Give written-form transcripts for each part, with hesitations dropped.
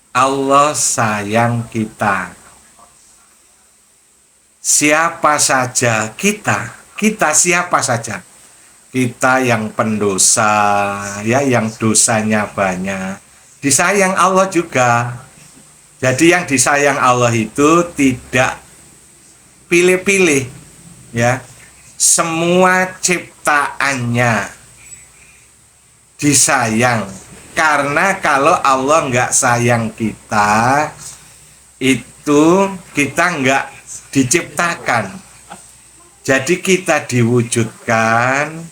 Allah sayang kita. Siapa saja kita, kita siapa saja. Kita yang pendosa, ya, yang dosanya banyak, disayang Allah juga. Jadi yang disayang Allah itu tidak pilih-pilih, ya. Semua ciptaannya disayang. Karena kalau Allah nggak sayang kita, itu kita nggak diciptakan. Jadi kita diwujudkan,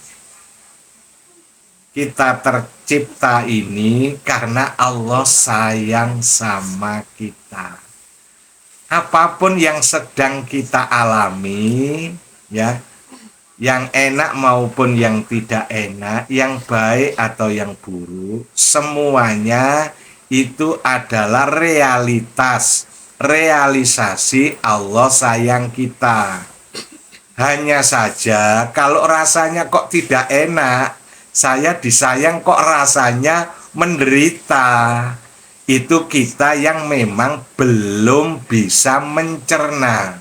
kita tercipta ini karena Allah sayang sama kita. Apapun yang sedang kita alami, ya, yang enak maupun yang tidak enak, yang baik atau yang buruk, semuanya itu adalah realitas, realisasi Allah sayang kita. Hanya saja kalau rasanya kok tidak enak, saya disayang kok rasanya menderita. Itu kita yang memang belum bisa mencerna.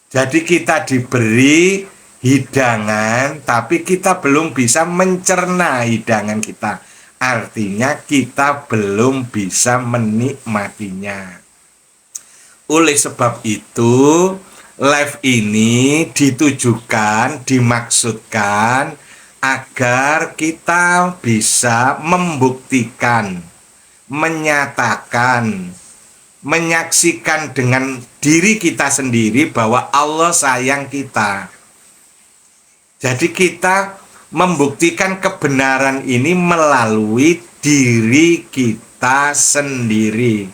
Jadi kita diberi hidangan, tapi kita belum bisa mencerna hidangan kita. Artinya kita belum bisa menikmatinya. Oleh sebab itu, live ini ditujukan, dimaksudkan agar kita bisa membuktikan, menyatakan, menyaksikan dengan diri kita sendiri bahwa Allah sayang kita. Jadi kita membuktikan kebenaran ini melalui diri kita sendiri.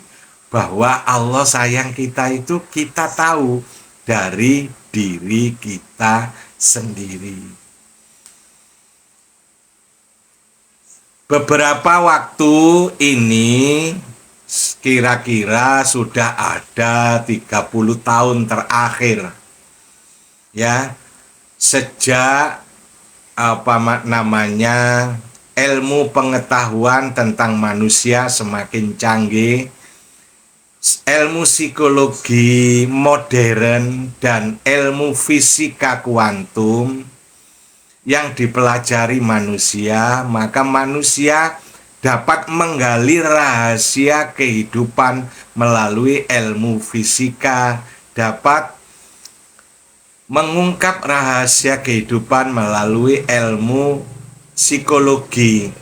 Bahwa Allah sayang kita itu kita tahu dari diri kita sendiri. Beberapa waktu ini kira-kira sudah ada 30 tahun terakhir, ya, sejak ilmu pengetahuan tentang manusia semakin canggih, ilmu psikologi modern dan ilmu fisika kuantum yang dipelajari manusia, maka manusia dapat menggali rahasia kehidupan melalui ilmu fisika, dapat mengungkap rahasia kehidupan melalui ilmu psikologi.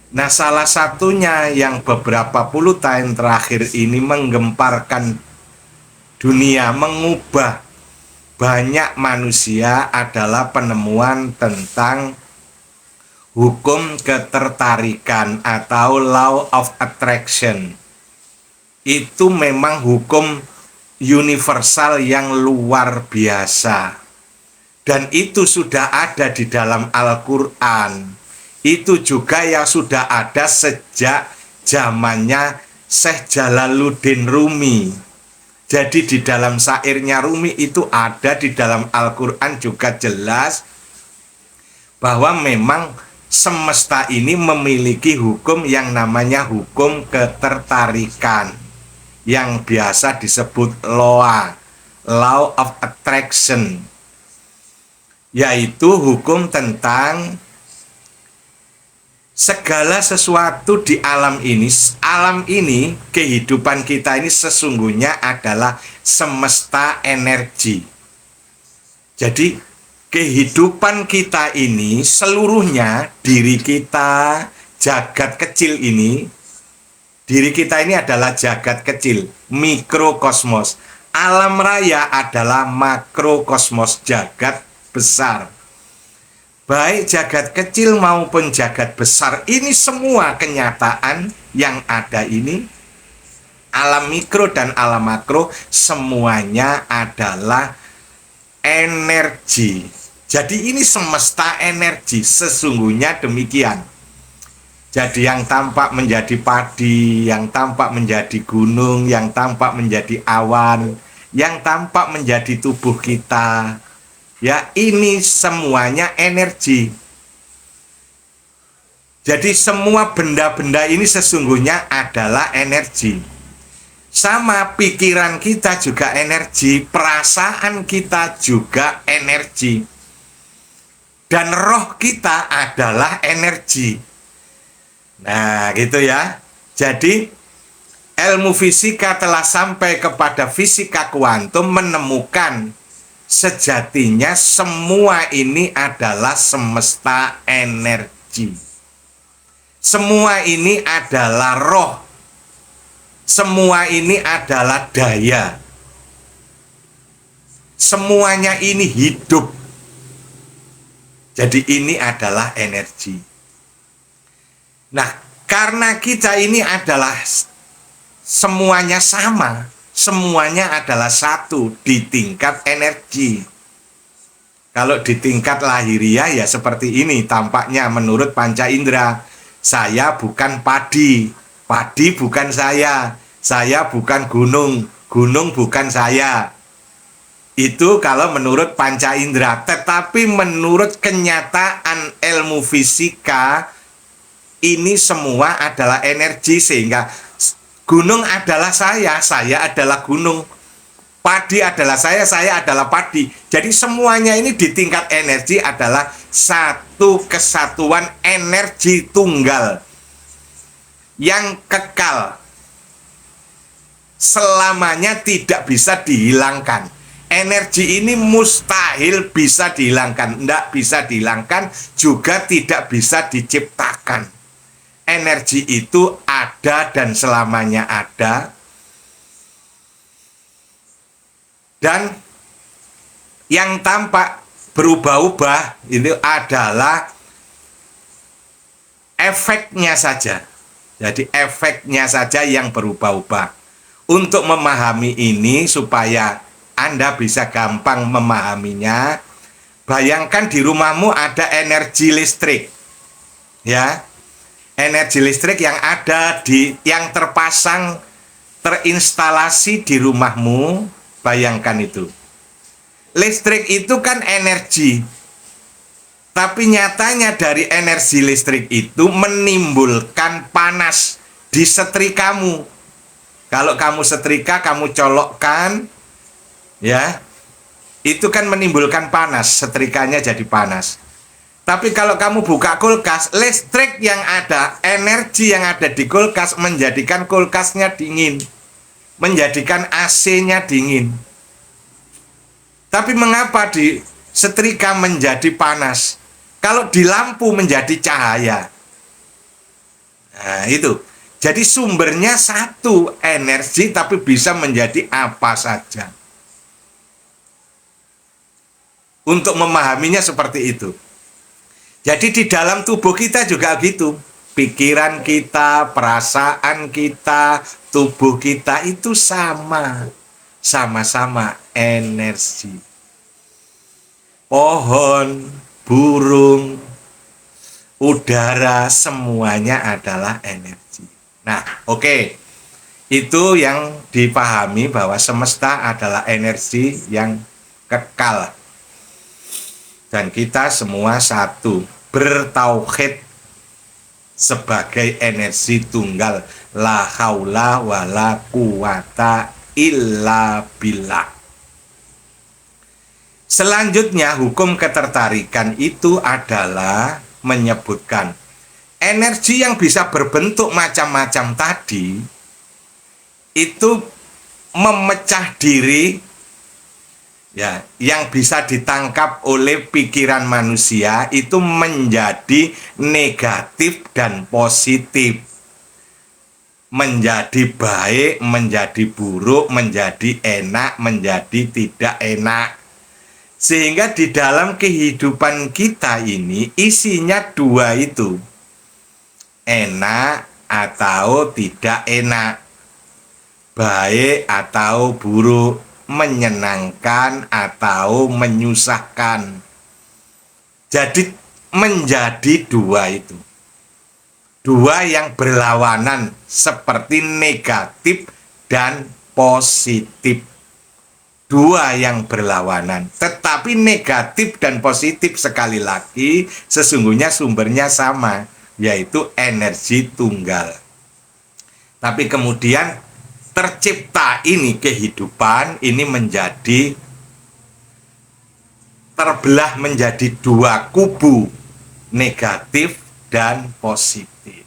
Nah, salah satunya yang beberapa puluh tahun terakhir ini menggemparkan dunia, mengubah banyak manusia adalah penemuan tentang hukum ketertarikan atau law of attraction. Itu memang hukum universal yang luar biasa. Dan itu sudah ada di dalam Al-Quran. Itu juga yang sudah ada sejak zamannya Syekh Jalaluddin Rumi. Jadi di dalam syairnya Rumi itu ada, di dalam Al-Quran juga jelas bahwa memang semesta ini memiliki hukum yang namanya hukum ketertarikan, yang biasa disebut law of attraction, yaitu hukum tentang segala sesuatu di alam ini, kehidupan kita ini sesungguhnya adalah semesta energi. Jadi kehidupan kita ini seluruhnya, diri kita, jagat kecil ini, diri kita ini adalah jagat kecil, mikrokosmos. Alam raya adalah makrokosmos, jagat besar. Baik jagat kecil maupun jagat besar, ini semua kenyataan yang ada ini, alam mikro dan alam makro, semuanya adalah energi. Jadi ini semesta energi, sesungguhnya demikian. Jadi yang tampak menjadi padi, yang tampak menjadi gunung, yang tampak menjadi awan, yang tampak menjadi tubuh kita, ya, ini semuanya energi. Jadi semua benda-benda ini sesungguhnya adalah energi. Sama pikiran kita juga energi, perasaan kita juga energi. Dan roh kita adalah energi. Nah, gitu ya. Jadi ilmu fisika telah sampai kepada fisika kuantum menemukan sejatinya semua ini adalah semesta energi. Semua ini adalah roh. Semua ini adalah daya. Semuanya ini hidup. Jadi ini adalah energi. Nah, karena kita ini adalah semuanya sama, semuanya adalah satu di tingkat energi. Kalau di tingkat lahiriah ya seperti ini tampaknya menurut panca indera. Saya bukan padi, padi bukan saya bukan gunung, gunung bukan saya. Itu kalau menurut panca indera. Tetapi menurut kenyataan ilmu fisika, ini semua adalah energi. Sehingga gunung adalah saya adalah gunung. Padi adalah saya adalah padi. Jadi semuanya ini di tingkat energi adalah satu kesatuan energi tunggal yang kekal. Selamanya tidak bisa dihilangkan. Energi ini mustahil bisa dihilangkan. Tidak bisa dihilangkan, juga tidak bisa diciptakan. Energi itu ada dan selamanya ada. Dan yang tampak berubah-ubah itu adalah efeknya saja. Jadi efeknya saja yang berubah-ubah. Untuk memahami ini supaya Anda bisa gampang memahaminya, bayangkan di rumahmu ada energi listrik. Ya. Energi listrik yang ada yang terpasang terinstalasi di rumahmu, bayangkan itu. Listrik itu kan energi. Tapi nyatanya dari energi listrik itu menimbulkan panas di setrikamu. Kalau kamu setrika, kamu colokkan, ya, itu kan menimbulkan panas, setrikanya jadi panas. Tapi kalau kamu buka kulkas, listrik yang ada, energi yang ada di kulkas menjadikan kulkasnya dingin, menjadikan AC-nya dingin. Tapi mengapa di setrika menjadi panas? Kalau di lampu menjadi cahaya. Nah, itu. Jadi sumbernya satu, energi, tapi bisa menjadi apa saja. Untuk memahaminya seperti itu. Jadi di dalam tubuh kita juga gitu. Pikiran kita, perasaan kita, tubuh kita itu sama. Sama-sama energi. Pohon, burung, udara, semuanya adalah energi. Nah, oke. Itu yang dipahami bahwa semesta adalah energi yang kekal. Dan kita semua satu, bertauhid sebagai energi tunggal. La haula wala quwata illa billah. Selanjutnya, hukum ketertarikan itu adalah menyebutkan energi yang bisa berbentuk macam-macam tadi itu memecah diri, ya, yang bisa ditangkap oleh pikiran manusia itu menjadi negatif dan positif, menjadi baik, menjadi buruk, menjadi enak, menjadi tidak enak. Sehingga di dalam kehidupan kita ini isinya dua itu, enak atau tidak enak, baik atau buruk, menyenangkan atau menyusahkan. Jadi menjadi dua itu, dua yang berlawanan seperti negatif dan positif. Dua yang berlawanan, tetapi negatif dan positif sekali lagi sesungguhnya sumbernya sama. yaitu energi tunggal. Tapi kemudian tercipta ini kehidupan ini menjadi terbelah menjadi dua kubu, negatif dan positif.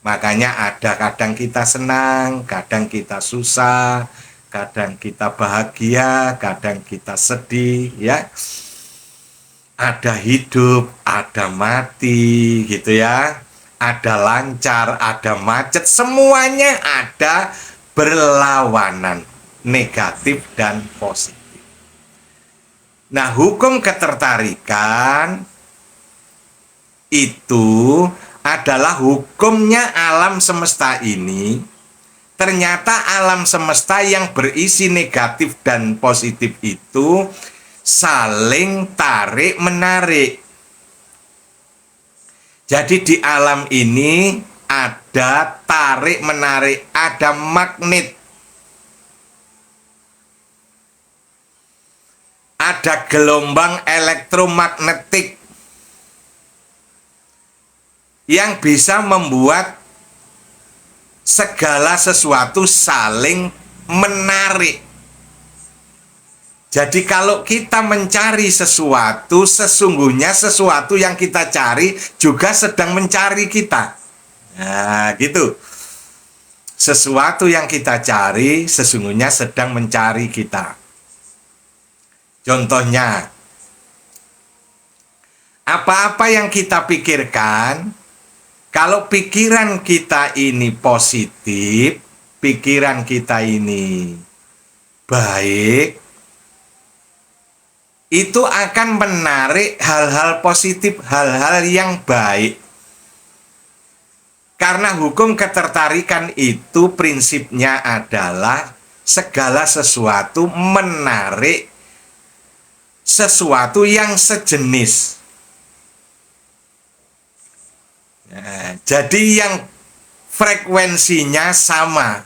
Makanya ada kadang kita senang, kadang kita susah, kadang kita bahagia, kadang kita sedih, ya. Ada hidup, ada mati, gitu ya. Ada lancar, ada macet, semuanya ada berlawanan, negatif dan positif. Nah, hukum ketertarikan itu adalah hukumnya alam semesta ini. Ternyata alam semesta yang berisi negatif dan positif itu saling tarik-menarik. Jadi di alam ini ada tarik-menarik, ada magnet. Ada gelombang elektromagnetik yang bisa membuat segala sesuatu saling menarik. Jadi kalau kita mencari sesuatu, sesungguhnya sesuatu yang kita cari juga sedang mencari kita. Nah, gitu. Sesuatu yang kita cari sesungguhnya sedang mencari kita. Contohnya, apa-apa yang kita pikirkan, kalau pikiran kita ini positif, pikiran kita ini baik, itu akan menarik hal-hal positif, hal-hal yang baik. Karena hukum ketertarikan itu prinsipnya adalah segala sesuatu menarik sesuatu yang sejenis. Nah, jadi yang frekuensinya sama,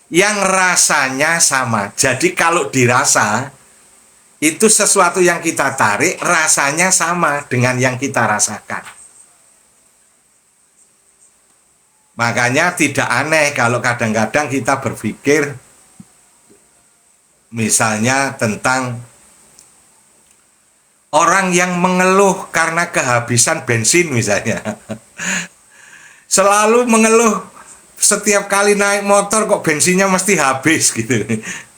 yang rasanya sama. Jadi kalau dirasa, itu sesuatu yang kita tarik rasanya sama dengan yang kita rasakan. Makanya tidak aneh kalau kadang-kadang kita berpikir misalnya tentang orang yang mengeluh karena kehabisan bensin misalnya. Selalu mengeluh setiap kali naik motor kok bensinnya mesti habis gitu.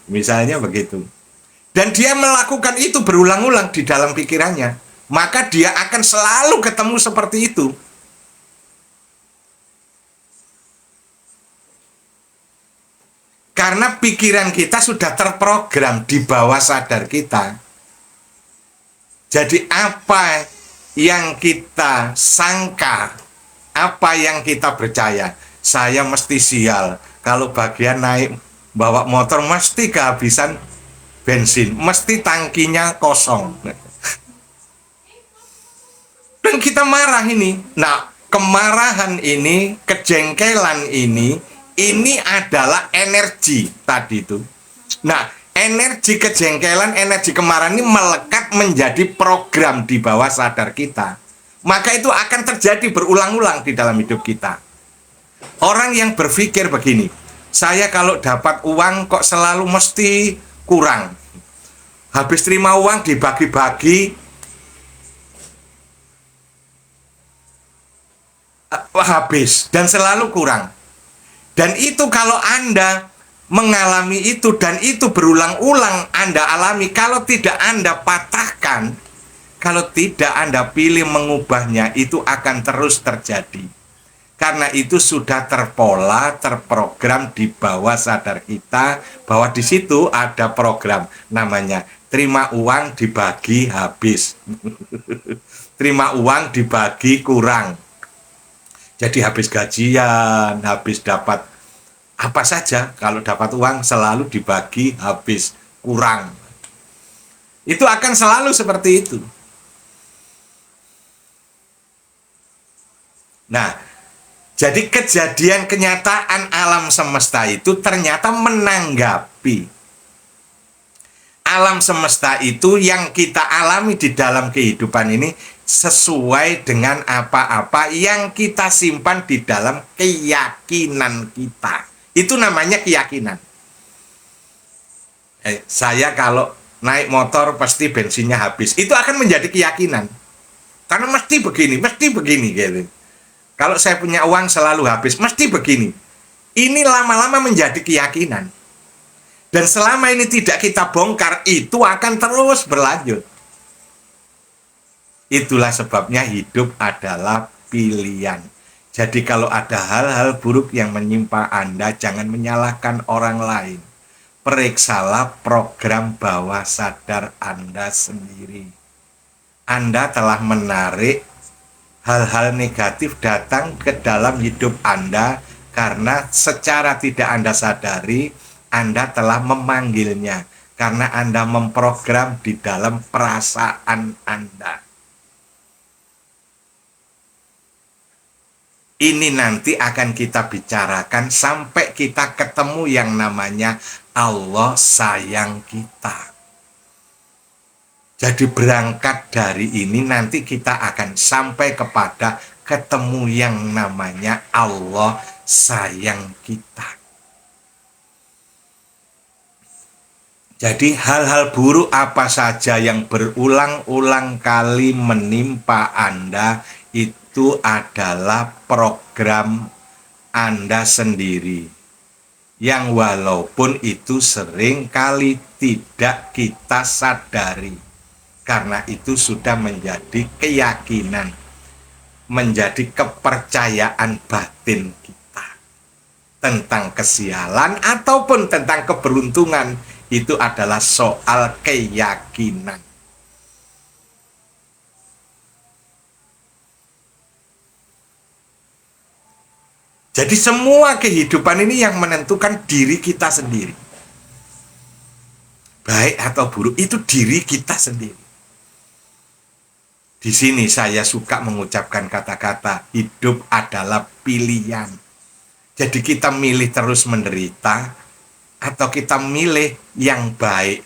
Misalnya begitu. Dan dia melakukan itu berulang-ulang di dalam pikirannya. Maka dia akan selalu ketemu seperti itu. Karena pikiran kita sudah terprogram di bawah sadar kita. Jadi apa yang kita sangka, apa yang kita percaya, saya mesti sial. Kalau bagian naik bawa motor mesti kehabisan bensin, mesti tangkinya kosong. Dan kita marah ini. Nah, kemarahan ini, kejengkelan ini adalah energi tadi itu. Nah, energi kejengkelan, energi kemarahan ini melekat menjadi program di bawah sadar kita. Maka itu akan terjadi berulang-ulang di dalam hidup kita. Orang yang berpikir begini, saya kalau dapat uang kok selalu mesti kurang. Habis terima uang dibagi-bagi, habis dan selalu kurang. Dan itu kalau Anda mengalami itu dan itu berulang-ulang Anda alami, kalau tidak Anda patahkan, kalau tidak Anda pilih mengubahnya, itu akan terus terjadi. Karena itu sudah terpola, terprogram di bawah sadar kita, bahwa di situ ada program namanya terima uang dibagi habis. Terima uang dibagi kurang. Jadi habis gajian, habis dapat apa saja, kalau dapat uang selalu dibagi habis, kurang. Itu akan selalu seperti itu. Nah, jadi kejadian kenyataan alam semesta itu ternyata menanggapi alam semesta itu yang kita alami di dalam kehidupan ini sesuai dengan apa-apa yang kita simpan di dalam keyakinan kita. Itu namanya keyakinan. Saya kalau naik motor pasti bensinnya habis. Itu akan menjadi keyakinan. Karena mesti begini gitu. Kalau saya punya uang selalu habis, mesti begini. Ini lama-lama menjadi keyakinan. Dan selama ini tidak kita bongkar, itu akan terus berlanjut. Itulah sebabnya hidup adalah pilihan. Jadi kalau ada hal-hal buruk yang menimpa Anda, jangan menyalahkan orang lain. Periksalah program bawah sadar Anda sendiri. Anda telah menarik hal-hal negatif datang ke dalam hidup Anda karena secara tidak Anda sadari, Anda telah memanggilnya. Karena Anda memprogram di dalam perasaan Anda. Ini nanti akan kita bicarakan sampai kita ketemu yang namanya Allah sayang kita. Jadi berangkat dari ini nanti kita akan sampai kepada ketemu yang namanya Allah sayang kita. Jadi hal-hal buruk apa saja yang berulang-ulang kali menimpa Anda itu adalah program Anda sendiri. Yang walaupun itu sering kali tidak kita sadari. Karena itu sudah menjadi keyakinan, menjadi kepercayaan batin kita. Tentang kesialan ataupun tentang keberuntungan, itu adalah soal keyakinan. Jadi semua kehidupan ini yang menentukan diri kita sendiri. Baik atau buruk itu diri kita sendiri. Di sini saya suka mengucapkan kata-kata hidup adalah pilihan. Jadi kita milih terus menderita atau kita milih yang baik.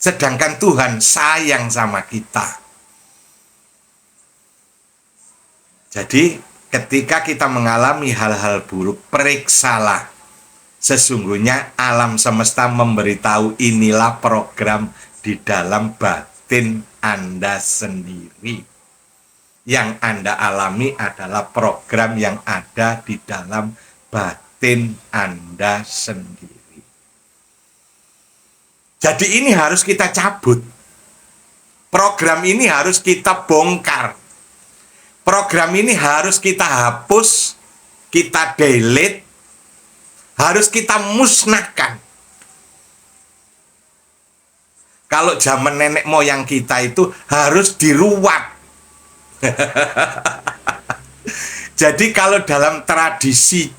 Sedangkan Tuhan sayang sama kita. Jadi ketika kita mengalami hal-hal buruk, periksalah. Sesungguhnya alam semesta memberitahu inilah program di dalam batin Anda sendiri. Yang Anda alami adalah program yang ada di dalam batin Anda sendiri. Jadi ini harus kita cabut. Program ini harus kita bongkar. Program ini harus kita hapus, kita delete, harus kita musnahkan. Kalau zaman nenek moyang kita itu harus diruat. Jadi kalau dalam tradisi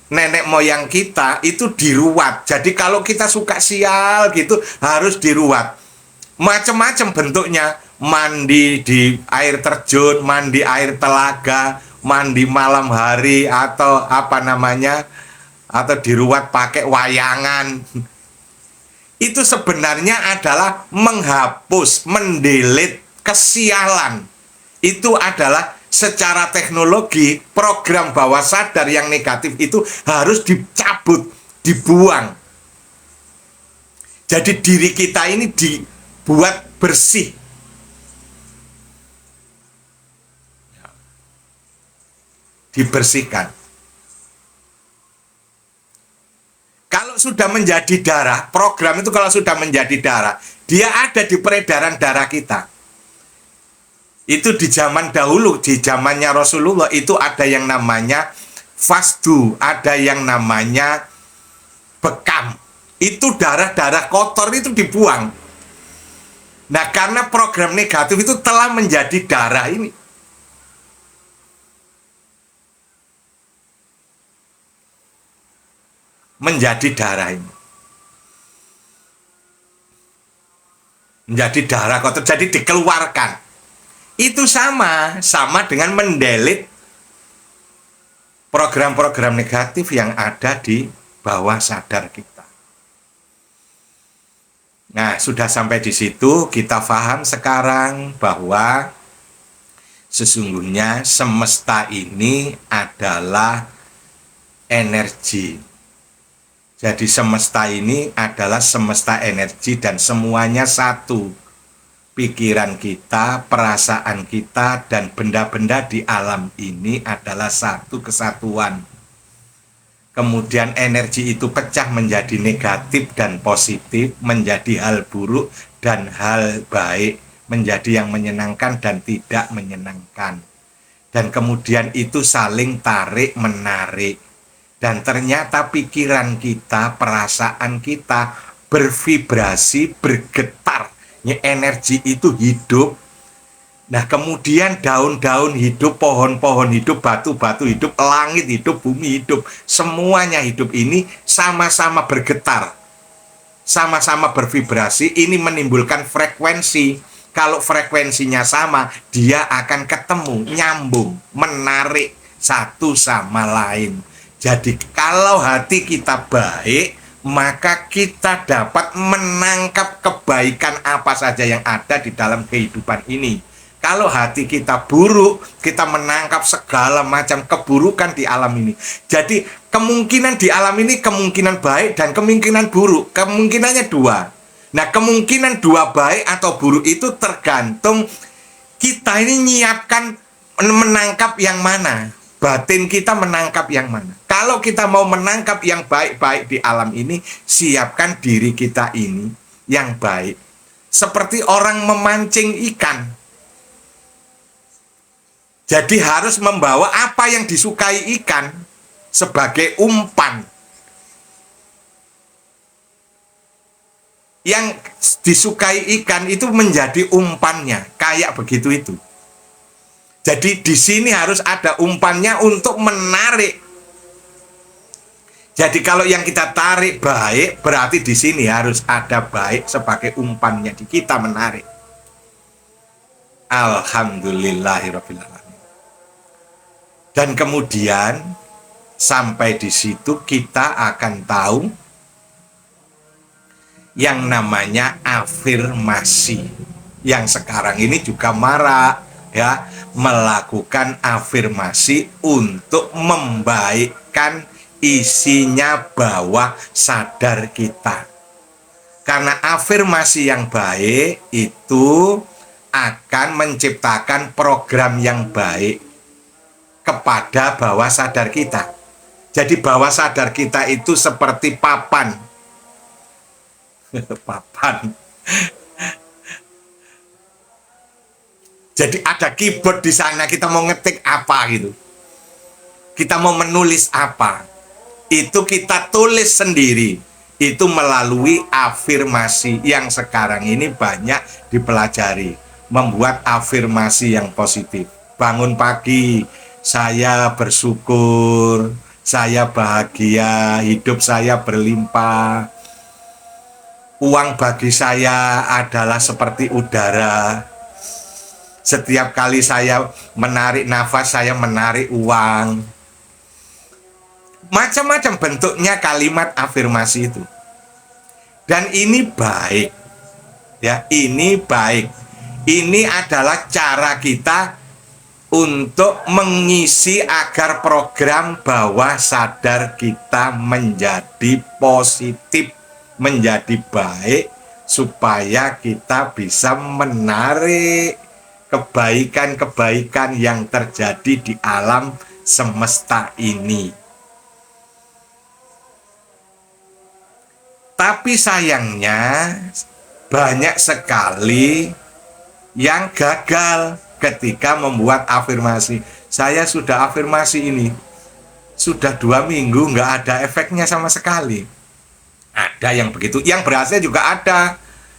nenek moyang kita itu diruat. Jadi kalau kita suka sial gitu harus diruat. Macam-macam bentuknya. Mandi di air terjun, mandi air telaga, mandi malam hari atau apa namanya, atau diruat pakai wayangan. Itu sebenarnya adalah menghapus, mendelete kesialan. Itu adalah secara teknologi program bawah sadar yang negatif itu harus dicabut, dibuang. Jadi diri kita ini dibuat bersih. Dibersihkan. Kalau sudah menjadi darah, program itu kalau sudah menjadi darah, dia ada di peredaran darah kita. Itu di zaman dahulu, di zamannya Rasulullah itu ada yang namanya fasdu, ada yang namanya bekam. Itu darah-darah kotor itu dibuang. Nah, karena program negatif itu telah menjadi darah ini. Menjadi darah ini. Menjadi darah kotor, jadi dikeluarkan. Itu sama dengan mendelete program-program negatif yang ada di bawah sadar kita. Nah, sudah sampai di situ, kita paham sekarang bahwa Sesungguhnya semesta ini adalah energi. Jadi semesta ini adalah semesta energi dan semuanya satu. Pikiran kita, perasaan kita, dan benda-benda di alam ini adalah satu kesatuan. Kemudian energi itu pecah menjadi negatif dan positif, menjadi hal buruk dan hal baik, menjadi yang menyenangkan dan tidak menyenangkan. Dan kemudian itu saling tarik-menarik. Dan ternyata pikiran kita, perasaan kita bervibrasi, bergetar. Energi itu hidup. Nah, kemudian daun-daun hidup, pohon-pohon hidup, batu-batu hidup, langit hidup, bumi hidup. Semuanya hidup ini sama-sama bergetar, sama-sama bervibrasi. Ini menimbulkan frekuensi. Kalau frekuensinya sama, dia akan ketemu, nyambung, menarik satu sama lain. Jadi kalau hati kita baik, maka kita dapat menangkap kebaikan apa saja yang ada di dalam kehidupan ini. Kalau hati kita buruk, kita menangkap segala macam keburukan di alam ini. Jadi kemungkinan di alam ini kemungkinan baik dan kemungkinan buruk. Kemungkinannya dua. Nah, kemungkinan dua baik atau buruk itu tergantung kita ini nyiapkan menangkap yang mana. Batin kita menangkap yang mana. Kalau kita mau menangkap yang baik-baik di alam ini, siapkan diri kita ini yang baik. Seperti orang memancing ikan. Jadi harus membawa apa yang disukai ikan sebagai umpan. Yang disukai ikan itu menjadi umpannya, kayak begitu itu. Jadi di sini harus ada umpannya untuk menarik. Jadi kalau yang kita tarik baik, berarti di sini harus ada baik sebagai umpannya. Di kita menarik. Alhamdulillahirabbil alamin. Dan kemudian sampai di situ kita akan tahu yang namanya afirmasi. Yang sekarang ini juga marak, ya, melakukan afirmasi untuk membaikkan isinya bawah sadar kita. Karena afirmasi yang baik itu akan menciptakan program yang baik kepada bawah sadar kita. Jadi bawah sadar kita itu seperti papan. Papan. Jadi ada keyboard di sana, kita mau ngetik apa gitu. Kita mau menulis apa. Itu kita tulis sendiri. Itu melalui afirmasi yang sekarang ini banyak dipelajari. Membuat afirmasi yang positif. Bangun pagi, saya bersyukur, saya bahagia, hidup saya berlimpah. Uang bagi saya adalah seperti udara. Setiap kali saya menarik nafas, saya menarik uang. Macam-macam bentuknya kalimat afirmasi itu. Dan ini baik. Ya, ini baik. Ini adalah cara kita untuk mengisi agar program bawah sadar kita menjadi positif, menjadi baik, supaya kita bisa menarik kebaikan-kebaikan yang terjadi di alam semesta ini. Tapi sayangnya banyak sekali yang gagal ketika membuat afirmasi. Saya sudah afirmasi ini, sudah 2 minggu nggak ada efeknya sama sekali. Ada yang begitu, yang berhasil juga ada.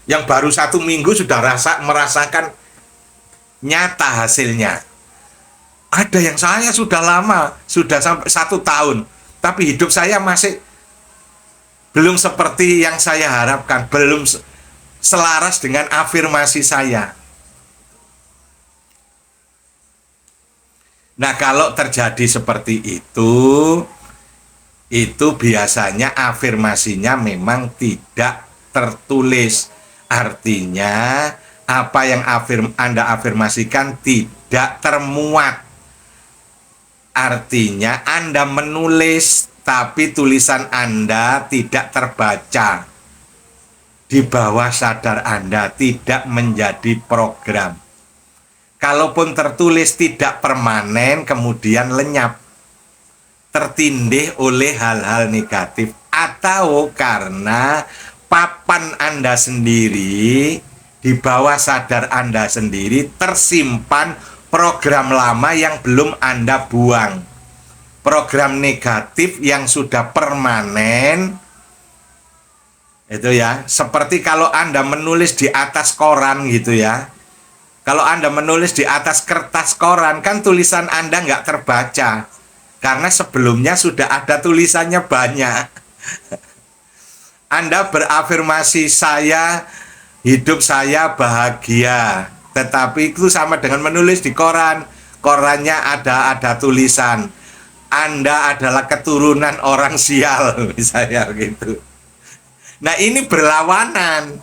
Yang baru 1 minggu sudah merasakan nyata hasilnya. Ada yang saya sudah lama, sudah sampai 1 tahun, tapi hidup saya masih belum seperti yang saya harapkan, belum selaras dengan afirmasi saya. Nah, kalau terjadi seperti itu biasanya afirmasinya memang tidak tertulis. Artinya apa yang Anda afirmasikan tidak tidak termuat. Artinya Anda menulis tapi tulisan Anda tidak terbaca. Di bawah sadar Anda tidak menjadi program. Kalaupun tertulis tidak permanen, kemudian lenyap, tertindih oleh hal-hal negatif, atau karena papan Anda sendiri, di bawah sadar Anda sendiri tersimpan program lama yang belum Anda buang, program negatif yang sudah permanen. Itu ya, seperti kalau Anda menulis di atas koran gitu ya. Kalau Anda menulis di atas kertas koran, kan tulisan Anda nggak terbaca. Karena sebelumnya sudah ada tulisannya banyak. Anda berafirmasi, saya, hidup saya bahagia. Tetapi itu sama dengan menulis di koran. Korannya ada tulisan, Anda adalah keturunan orang sial, misalnya gitu. Nah, ini berlawanan.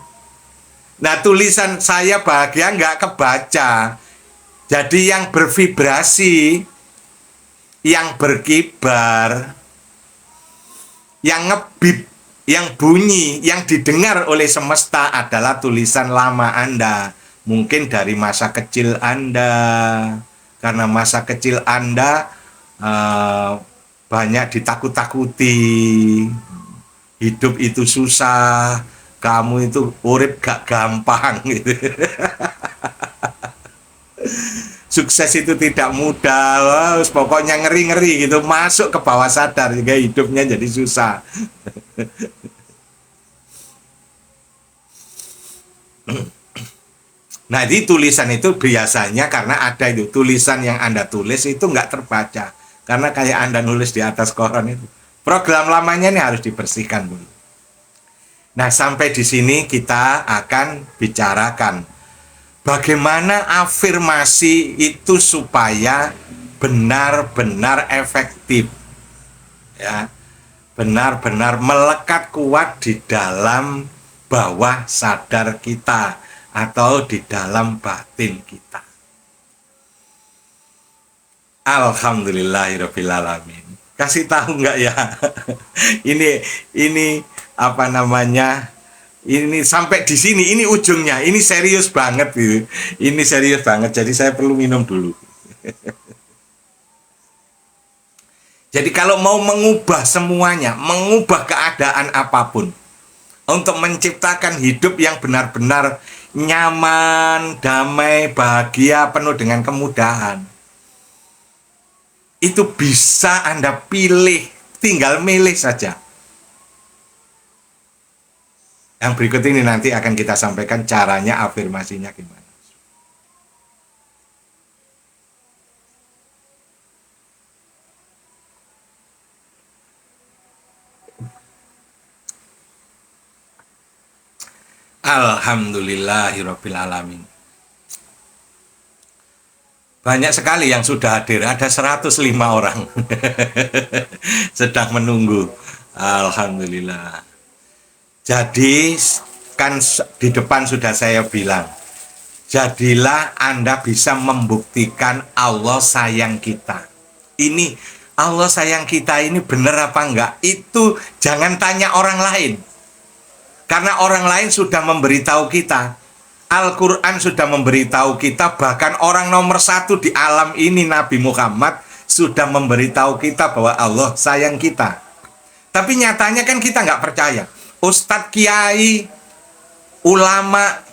Nah, tulisan saya bahagia nggak kebaca. Jadi yang bervibrasi, yang berkibar, yang ngebip, yang bunyi, yang didengar oleh semesta adalah tulisan lama Anda. Mungkin dari masa kecil Anda. Karena masa kecil Anda banyak ditakut-takuti. Hidup itu susah, kamu itu urip gak gampang gitu. Sukses itu tidak mudah, wah, pokoknya ngeri-ngeri gitu, masuk ke bawah sadar juga hidupnya jadi susah. Nah, di tulisan itu biasanya karena ada itu tulisan yang Anda tulis itu nggak terbaca, karena kayak Anda nulis di atas koran itu. Program lamanya ini harus dibersihkan dulu. Nah, sampai di sini kita akan bicarakan bagaimana afirmasi itu supaya benar-benar efektif. Ya. Benar-benar melekat kuat di dalam bawah sadar kita atau di dalam batin kita. Alhamdulillahirabbil alamin. Kasih tahu nggak ya? ini apa namanya? Ini sampai di sini, ini ujungnya, ini serius banget gitu. Ini serius banget, jadi saya perlu minum dulu. Jadi kalau mau mengubah semuanya, mengubah keadaan apapun, untuk menciptakan hidup yang benar-benar nyaman, damai, bahagia, penuh dengan kemudahan, itu bisa Anda pilih, tinggal milih saja. Yang berikut ini nanti akan kita sampaikan caranya, afirmasinya gimana. Alhamdulillahirabbil alamin. Banyak sekali yang sudah hadir, ada 105 orang sedang menunggu. Alhamdulillah. Jadi kan di depan sudah saya bilang, jadilah Anda bisa membuktikan Allah sayang kita. Ini Allah sayang kita ini benar apa enggak? Itu jangan tanya orang lain. Karena orang lain sudah memberitahu kita. Al-Quran sudah memberitahu kita, bahkan orang nomor 1 di alam ini, Nabi Muhammad, sudah memberitahu kita bahwa Allah sayang kita. Tapi nyatanya kan kita nggak percaya. Ustadz, kiai, ulama,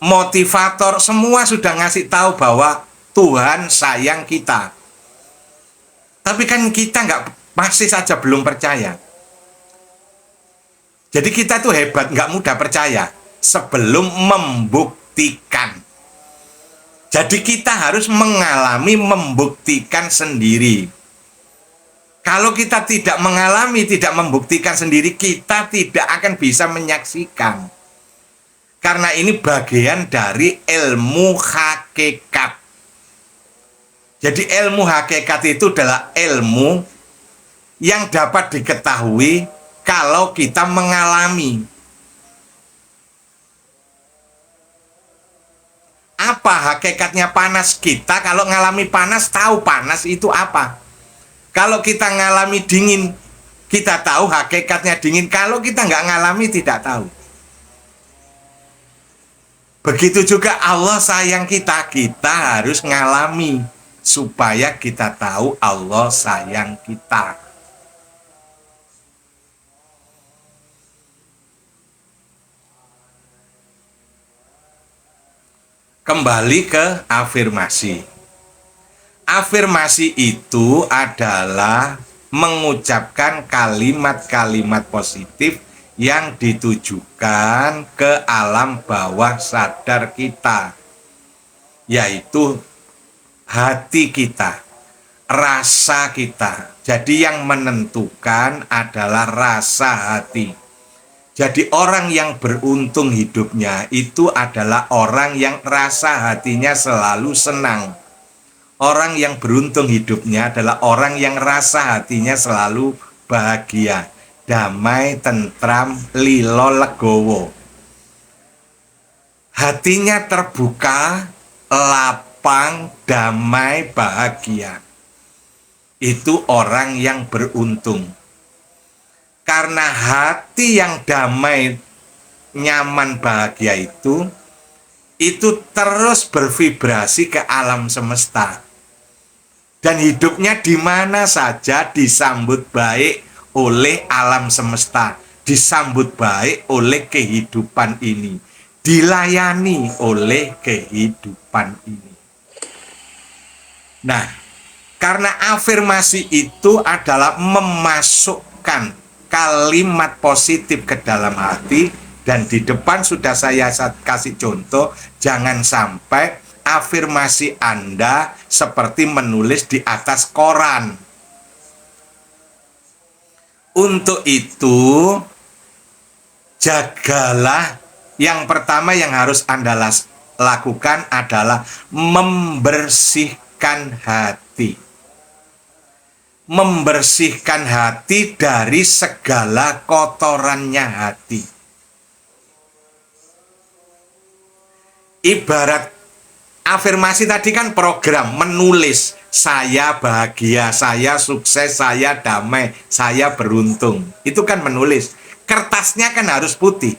motivator, semua sudah ngasih tahu bahwa Tuhan sayang kita. Tapi kan kita masih saja belum percaya. Jadi kita tuh hebat, nggak mudah percaya sebelum membuktikan. Jadi kita harus mengalami, membuktikan sendiri. Kalau kita tidak mengalami, tidak membuktikan sendiri, kita tidak akan bisa menyaksikan. Karena ini bagian dari ilmu hakikat. Jadi ilmu hakikat itu adalah ilmu yang dapat diketahui kalau kita mengalami. Apa hakikatnya panas? Kita kalau ngalami panas tahu panas itu apa. Kalau kita ngalami dingin, kita tahu hakikatnya dingin. Kalau kita nggak ngalami, tidak tahu. Begitu juga Allah sayang kita, kita harus ngalami supaya kita tahu Allah sayang kita. Kembali ke afirmasi. Afirmasi itu adalah mengucapkan kalimat-kalimat positif yang ditujukan ke alam bawah sadar kita, yaitu hati kita, rasa kita. Jadi yang menentukan adalah rasa hati. Jadi orang yang beruntung hidupnya itu adalah orang yang rasa hatinya selalu senang. Orang yang beruntung hidupnya adalah orang yang rasa hatinya selalu bahagia, damai, tentram, lilo, legowo. Hatinya terbuka, lapang, damai, bahagia. Itu orang yang beruntung. Karena hati yang damai, nyaman, bahagia itu terus bervibrasi ke alam semesta. Dan hidupnya di mana saja disambut baik oleh alam semesta, disambut baik oleh kehidupan ini, dilayani oleh kehidupan ini. Nah, karena afirmasi itu adalah memasukkan kalimat positif ke dalam hati, dan di depan sudah saya kasih contoh, jangan sampai afirmasi Anda seperti menulis di atas koran. Untuk itu, jagalah, yang pertama yang harus Anda lakukan adalah membersihkan hati. Membersihkan hati dari segala kotorannya hati. Ibarat afirmasi tadi kan program, menulis, saya bahagia, saya sukses, saya damai, saya beruntung. Itu kan menulis. Kertasnya kan harus putih.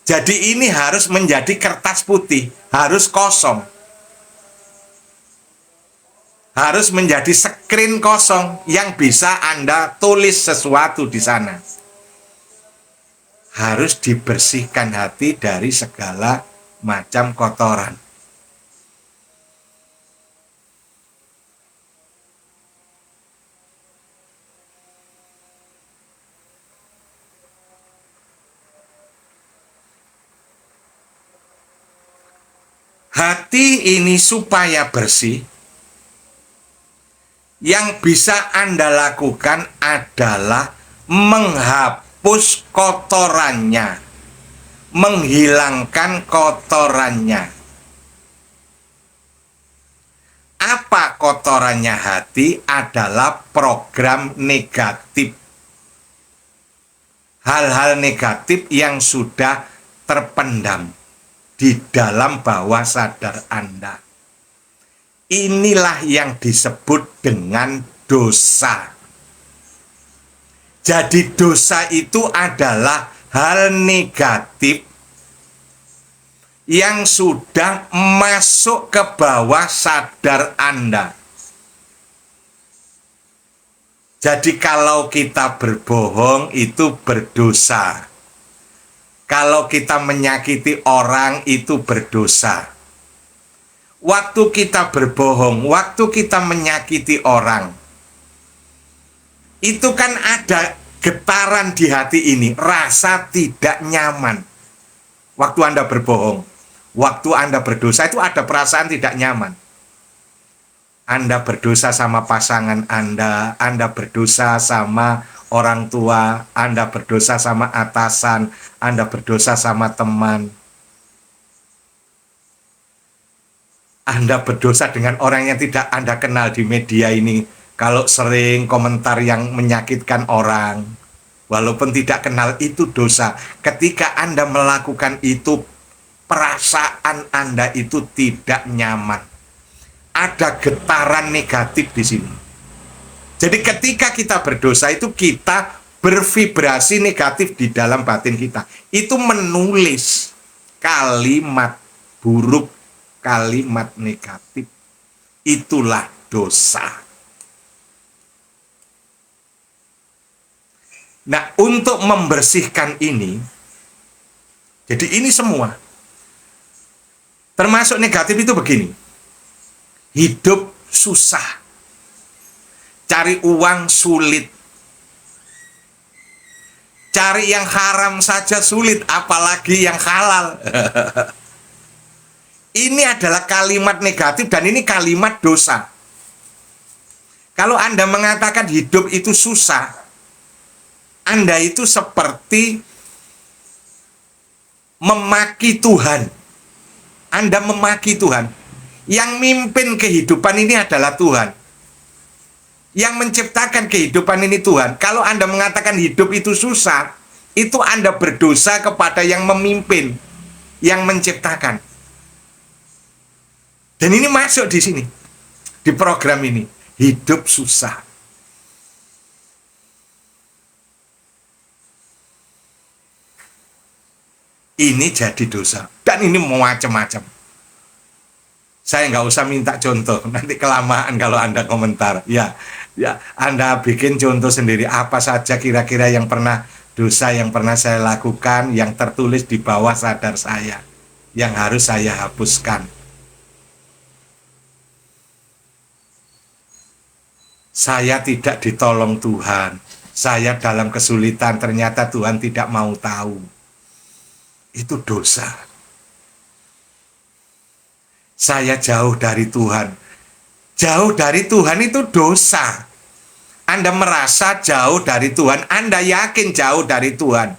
Jadi ini harus menjadi kertas putih, harus kosong. Harus menjadi screen kosong yang bisa Anda tulis sesuatu di sana. Harus dibersihkan hati dari segala macam kotoran. Hati ini supaya bersih, yang bisa Anda lakukan adalah menghapus kotorannya, menghilangkan kotorannya. Apa kotorannya hati? Adalah program negatif. Hal-hal negatif yang sudah terpendam di dalam bawah sadar Anda. Inilah yang disebut dengan dosa. Jadi dosa itu adalah hal negatif yang sudah masuk ke bawah sadar Anda. Jadi kalau kita berbohong itu berdosa. Kalau kita menyakiti orang itu berdosa. Waktu kita berbohong, waktu kita menyakiti orang, itu kan ada getaran di hati ini, rasa tidak nyaman. Waktu Anda berbohong, waktu Anda berdosa itu ada perasaan tidak nyaman. Anda berdosa sama pasangan Anda berdosa sama orang tua, Anda berdosa sama atasan, Anda berdosa sama teman. Anda berdosa dengan orang yang tidak Anda kenal di media ini. Kalau sering komentar yang menyakitkan orang, walaupun tidak kenal, itu dosa. Ketika Anda melakukan itu perasaan Anda itu tidak nyaman. Ada getaran negatif di sini. Jadi ketika kita berdosa itu kita bervibrasi negatif di dalam batin kita. Itu menulis kalimat buruk, kalimat negatif. Itulah dosa. Nah, untuk membersihkan ini, jadi ini semua, termasuk negatif itu begini, hidup susah, cari uang sulit, cari yang haram saja sulit, apalagi yang halal. Ini adalah kalimat negatif dan ini kalimat dosa. Kalau Anda mengatakan hidup itu susah, Anda itu seperti memaki Tuhan. Anda memaki Tuhan. Yang mimpin kehidupan ini adalah Tuhan. Yang menciptakan kehidupan ini Tuhan. Kalau Anda mengatakan hidup itu susah, itu Anda berdosa kepada yang memimpin, yang menciptakan. Dan ini masuk di sini, di program ini. Hidup susah. Ini jadi dosa. Dan ini macam-macam. Saya nggak usah minta contoh. Nanti kelamaan kalau Anda komentar. Ya, Anda bikin contoh sendiri. Apa saja kira-kira yang pernah dosa yang pernah saya lakukan, yang tertulis di bawah sadar saya, yang harus saya hapuskan. Saya tidak ditolong Tuhan. Saya dalam kesulitan, ternyata Tuhan tidak mau tahu. Itu dosa. Saya jauh dari Tuhan. Jauh dari Tuhan itu dosa. Anda merasa jauh dari Tuhan, Anda yakin jauh dari Tuhan.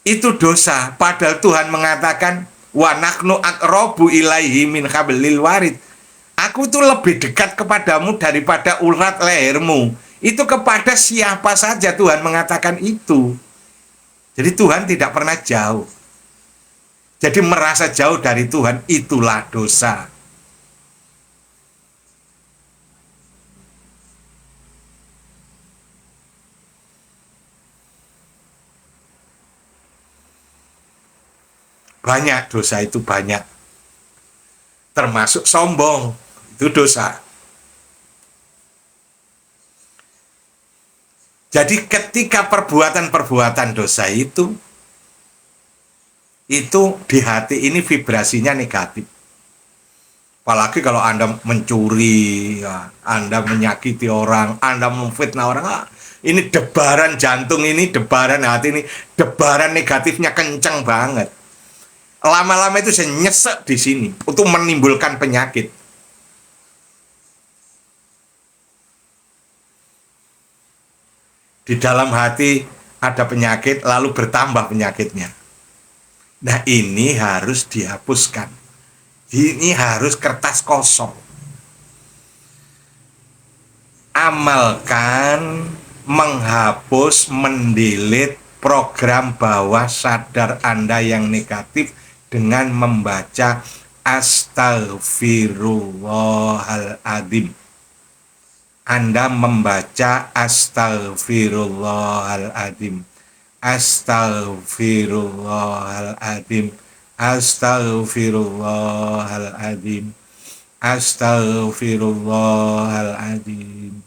Itu dosa. Padahal Tuhan mengatakan, wa nahnu aqrabu ilaihi min hablil warid. Aku tuh lebih dekat kepadamu daripada urat lehermu. Itu kepada siapa saja Tuhan mengatakan itu. Jadi Tuhan tidak pernah jauh. Jadi merasa jauh dari Tuhan, itulah dosa. Banyak dosa itu banyak. Termasuk sombong, itu dosa. Jadi ketika perbuatan-perbuatan dosa itu di hati ini vibrasinya negatif. Apalagi kalau Anda mencuri, ya, Anda menyakiti orang, Anda memfitnah orang, ini debaran jantung ini, debaran hati ini, debaran negatifnya kencang banget. Lama-lama itu saya nyesek di sini untuk menimbulkan penyakit. Di dalam hati ada penyakit, lalu bertambah penyakitnya. Nah, ini harus dihapuskan. Ini harus kertas kosong. Amalkan, menghapus, mendelete program bawah sadar Anda yang negatif dengan membaca Astaghfirullahaladzim. Anda membaca Astaghfirullahaladzim, Astaghfirullahaladzim, Astaghfirullahaladzim, Astaghfirullahaladzim,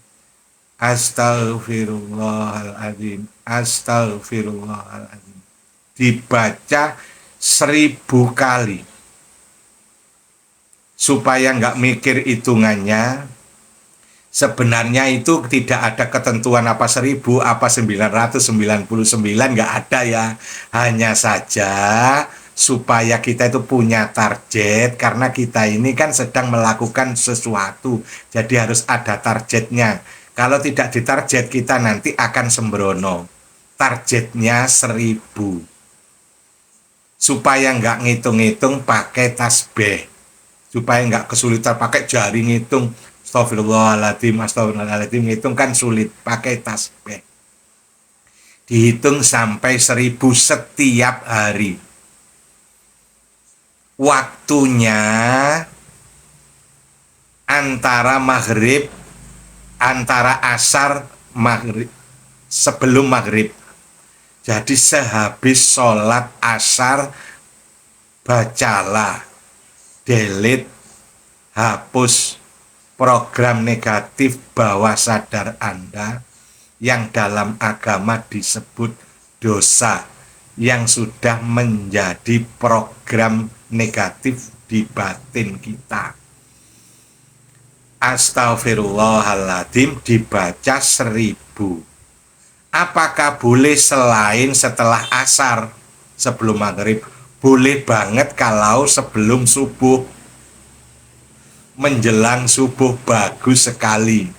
Astaghfirullahaladzim, Astaghfirullahaladzim. Dibaca 1000 kali supaya nggak mikir hitungannya. Sebenarnya itu tidak ada ketentuan apa 1000, apa 999, nggak ada ya. Hanya saja supaya kita itu punya target, karena kita ini kan sedang melakukan sesuatu. Jadi harus ada targetnya. Kalau tidak ditarget, kita nanti akan sembrono. Targetnya 1000. Supaya nggak ngitung-ngitung pakai tasbih. Supaya nggak kesulitan pakai jari ngitung. Astagfirullahaladzim, astagfirullahaladzim, ngitung kan sulit, pakai tasbih. Dihitung sampai 1000 setiap hari. waktunya antara maghrib, antara asar maghrib, sebelum maghrib. Jadi sehabis sholat asar, bacalah, delete, hapus program negatif bawah sadar Anda yang dalam agama disebut dosa, yang sudah menjadi program negatif di batin kita. Astagfirullahaladzim dibaca 1000. Apakah boleh selain setelah asar, sebelum maghrib? Boleh banget kalau sebelum subuh. Menjelang subuh bagus sekali.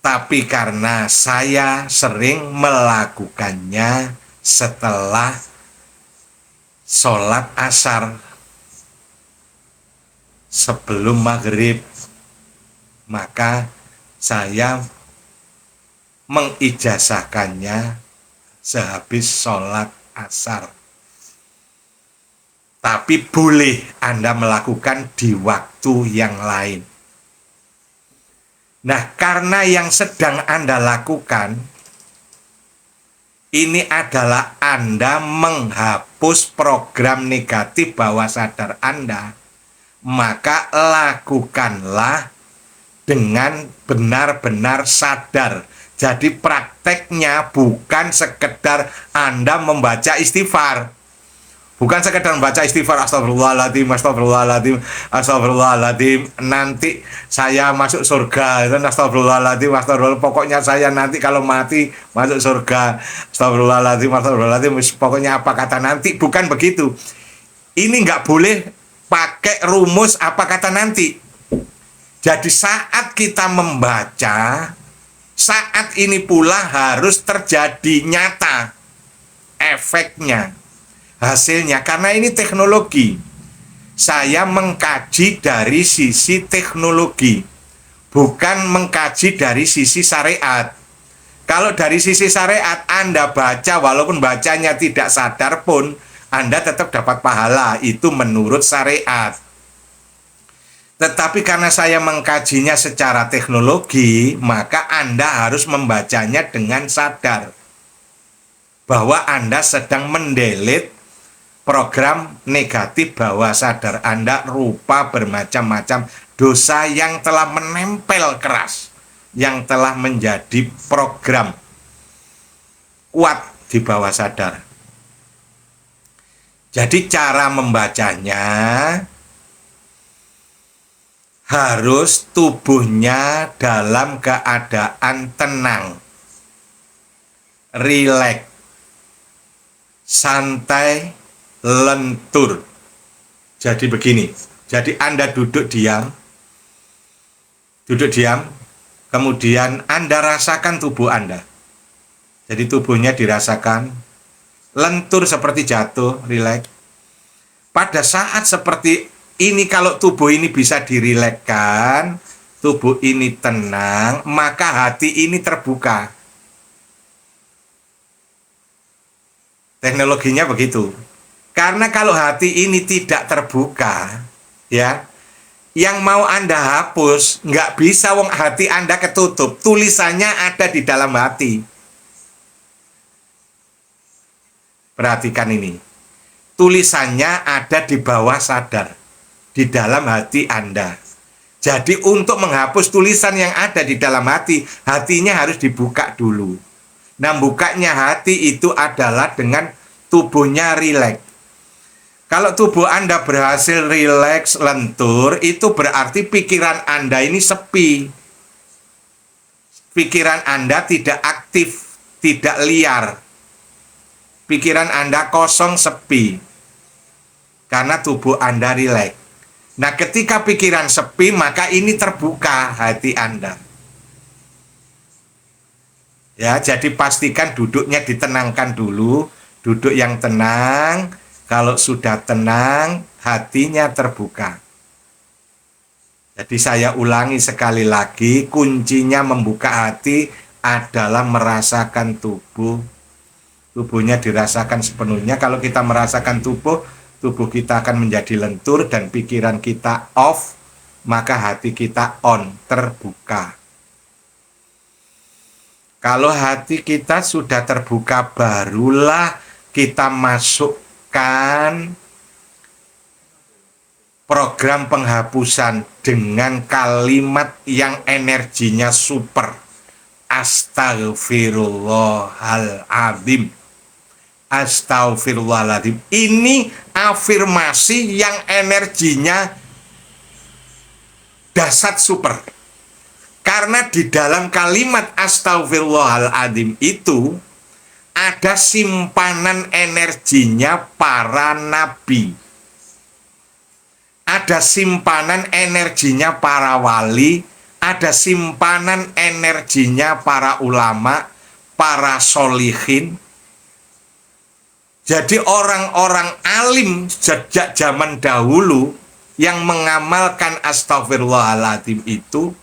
Tapi karena saya sering melakukannya setelah sholat asar, sebelum maghrib, maka saya mengijazahkannya sehabis sholat asar. Tapi boleh Anda melakukan di waktu yang lain. Nah, karena yang sedang Anda lakukan ini adalah Anda menghapus program negatif bawah sadar Anda, maka lakukanlah dengan benar-benar sadar. Jadi prakteknya bukan sekedar Anda membaca istighfar. Bukan sekedar membaca istighfar, astagfirullahaladzim, astagfirullahaladzim, astagfirullahaladzim, nanti saya masuk surga, itu astagfirullahaladzim, astagfirullahaladzim, pokoknya saya nanti kalau mati masuk surga, astagfirullahaladzim, astagfirullahaladzim, pokoknya apa kata nanti. Bukan begitu. Ini nggak boleh pakai rumus apa kata nanti. Jadi saat kita membaca, saat ini pula harus terjadi nyata efeknya, hasilnya. Karena ini teknologi, saya mengkaji dari sisi teknologi, bukan mengkaji dari sisi syariat. Kalau dari sisi syariat Anda baca, walaupun bacanya tidak sadar pun Anda tetap dapat pahala, itu menurut syariat. Tetapi karena saya mengkajinya secara teknologi, maka Anda harus membacanya dengan sadar bahwa Anda sedang mendelete program negatif bawah sadar Anda rupa bermacam-macam dosa yang telah menempel keras, yang telah menjadi program kuat di bawah sadar. Jadi cara membacanya harus tubuhnya dalam keadaan tenang, rileks, santai, lentur. Jadi begini, jadi Anda duduk diam, kemudian Anda rasakan tubuh Anda. Jadi tubuhnya dirasakan, lentur seperti jatuh, rileks. Pada saat seperti ini, kalau tubuh ini bisa dirilekkan, tubuh ini tenang, maka hati ini terbuka. Teknologinya begitu. Karena kalau hati ini tidak terbuka, ya, yang mau Anda hapus, nggak bisa, wong hati Anda ketutup. Tulisannya ada di dalam hati. Perhatikan ini. Tulisannya ada di bawah sadar, di dalam hati Anda. Jadi untuk menghapus tulisan yang ada di dalam hati, hatinya harus dibuka dulu. Nah, bukanya hati itu adalah dengan tubuhnya rileks. Kalau tubuh Anda berhasil rileks, lentur, itu berarti pikiran Anda ini sepi. Pikiran Anda tidak aktif, tidak liar. Pikiran Anda kosong, sepi. Karena tubuh Anda rileks. Nah, ketika pikiran sepi, maka ini terbuka hati Anda. Ya, jadi pastikan duduknya ditenangkan dulu, duduk yang tenang. Kalau sudah tenang, hatinya terbuka. Jadi saya ulangi sekali lagi, kuncinya membuka hati adalah merasakan tubuh tubuhnya dirasakan sepenuhnya. Kalau kita merasakan tubuh, tubuh kita akan menjadi lentur dan pikiran kita off, maka hati kita on, terbuka. Kalau hati kita sudah terbuka, barulah kita masukkan program penghapusan dengan kalimat yang energinya super. Astagfirullahaladzim. Astagfirullahaladzim. Ini afirmasi yang energinya dahsyat super. Karena di dalam kalimat astagfirullahaladzim itu ada simpanan energinya para nabi. Ada simpanan energinya para wali, ada simpanan energinya para ulama, para solihin. Jadi orang-orang alim sejak zaman dahulu yang mengamalkan astagfirullahaladzim itu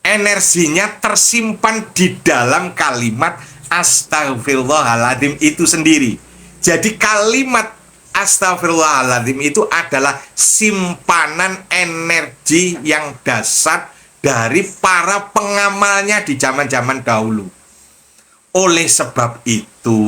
energinya tersimpan di dalam kalimat astagfirullahaladzim itu sendiri. Jadi kalimat astagfirullahaladzim itu adalah simpanan energi yang dahsyat dari para pengamalnya di zaman-zaman dahulu. Oleh sebab itu,